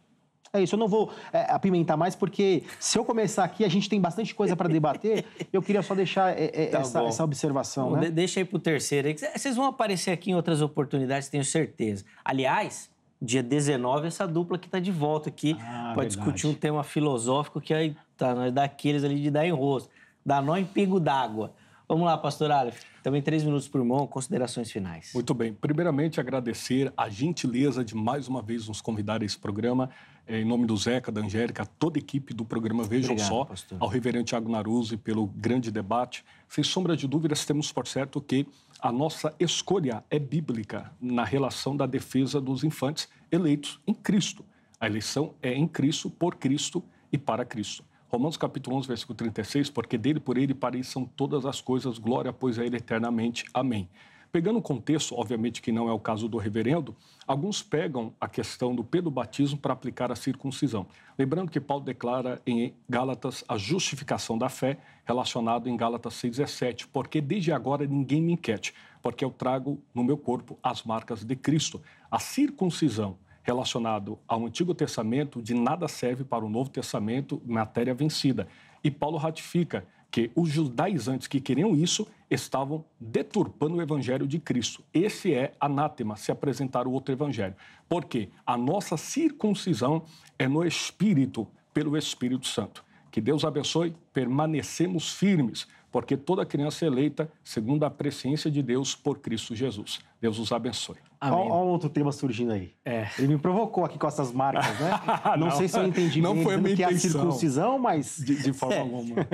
É isso, eu não vou apimentar mais, porque se eu começar aqui, a gente tem bastante coisa para debater, eu queria só deixar essa observação, né? Deixa aí pro terceiro aí, vocês vão aparecer aqui em outras oportunidades, tenho certeza. Aliás, dia 19, essa dupla que tá de volta aqui para discutir um tema filosófico que aí tá, nós daqueles ali de dar em rosto, dá nó em pingo d'água. Vamos lá, Pastor Aleph. Também 3 minutos por mão, considerações finais. Muito bem. Primeiramente, agradecer a gentileza de mais uma vez nos convidar a esse programa. Em nome do Zeca, da Angélica, toda a equipe do programa Vejam Só, pastor. Ao reverendo Tiago Naruzzi pelo grande debate. Sem sombra de dúvidas, temos por certo que a nossa escolha é bíblica na relação da defesa dos infantes eleitos em Cristo. A eleição é em Cristo, por Cristo e para Cristo. Romanos capítulo 11, versículo 36, porque dele, por ele e para ele são todas as coisas, glória, pois a ele eternamente. Amém. Pegando o contexto, obviamente que não é o caso do reverendo, alguns pegam a questão do pedobatismo para aplicar a circuncisão. Lembrando que Paulo declara em Gálatas a justificação da fé, relacionado em Gálatas 6,17, porque desde agora ninguém me inquiete, porque eu trago no meu corpo as marcas de Cristo. A circuncisão relacionado ao Antigo Testamento de nada serve para o Novo Testamento, matéria vencida. E Paulo ratifica que os judaizantes que queriam isso estavam deturpando o evangelho de Cristo. Esse é anátema, se apresentar o outro evangelho. Porque a nossa circuncisão é no Espírito, pelo Espírito Santo. Que Deus abençoe, permanecemos firmes, porque toda criança é eleita segundo a presciência de Deus por Cristo Jesus. Deus os abençoe. Olha outro tema surgindo aí. Ele me provocou aqui com essas marcas, né? Não sei se eu entendi não bem, foi a minha que é a intenção. Circuncisão, mas... De forma alguma.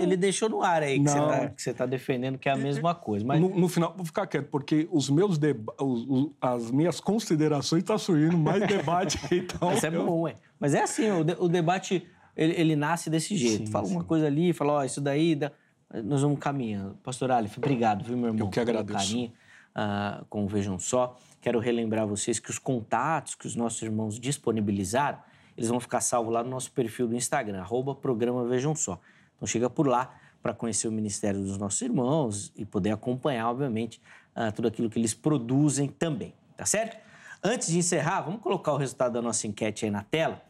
Ele deixou no ar aí que você está defendendo que é a mesma coisa. Mas... No final, vou ficar quieto, porque as minhas considerações estão surgindo mais debate. Então, isso é bom, Mas é assim, o debate, ele nasce desse jeito. Fala uma coisa ali, fala, isso daí... Nós vamos caminhando. Pastor Aleph, obrigado, viu, meu irmão? Eu que agradeço. Carinho, com o Vejam Só. Quero relembrar vocês que os contatos que os nossos irmãos disponibilizaram, eles vão ficar salvos lá no nosso perfil do Instagram, @programa Vejam Só. Então chega por lá para conhecer o ministério dos nossos irmãos e poder acompanhar, obviamente, tudo aquilo que eles produzem também, tá certo? Antes de encerrar, vamos colocar o resultado da nossa enquete aí na tela.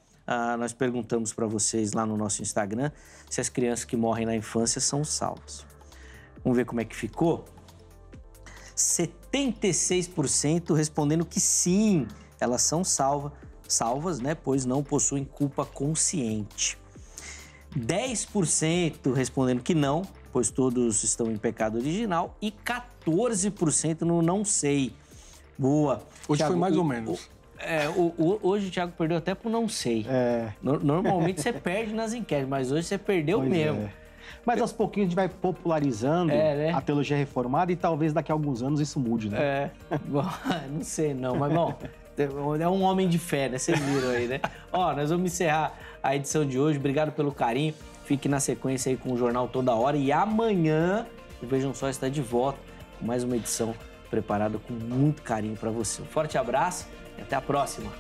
Nós perguntamos para vocês lá no nosso Instagram se as crianças que morrem na infância são salvas. Vamos ver como é que ficou? 76% respondendo que sim, elas são salvas, né? Pois não possuem culpa consciente. 10% respondendo que não, pois todos estão em pecado original. E 14% no não sei. Boa. Hoje Thiago, foi mais ou menos. Hoje o Thiago perdeu até por não sei. Normalmente você perde nas enquetes, mas hoje você perdeu mesmo. Mas aos pouquinhos a gente vai popularizando a teologia reformada e talvez daqui a alguns anos isso mude, né? Bom, não sei não, mas bom, é um homem de fé, né? Vocês viram aí, né? Nós vamos encerrar a edição de hoje. Obrigado pelo carinho. Fique na sequência aí com o Jornal Toda Hora. E amanhã, o Vejam Só está de volta com mais uma edição preparada com muito carinho para você. Um forte abraço e até a próxima.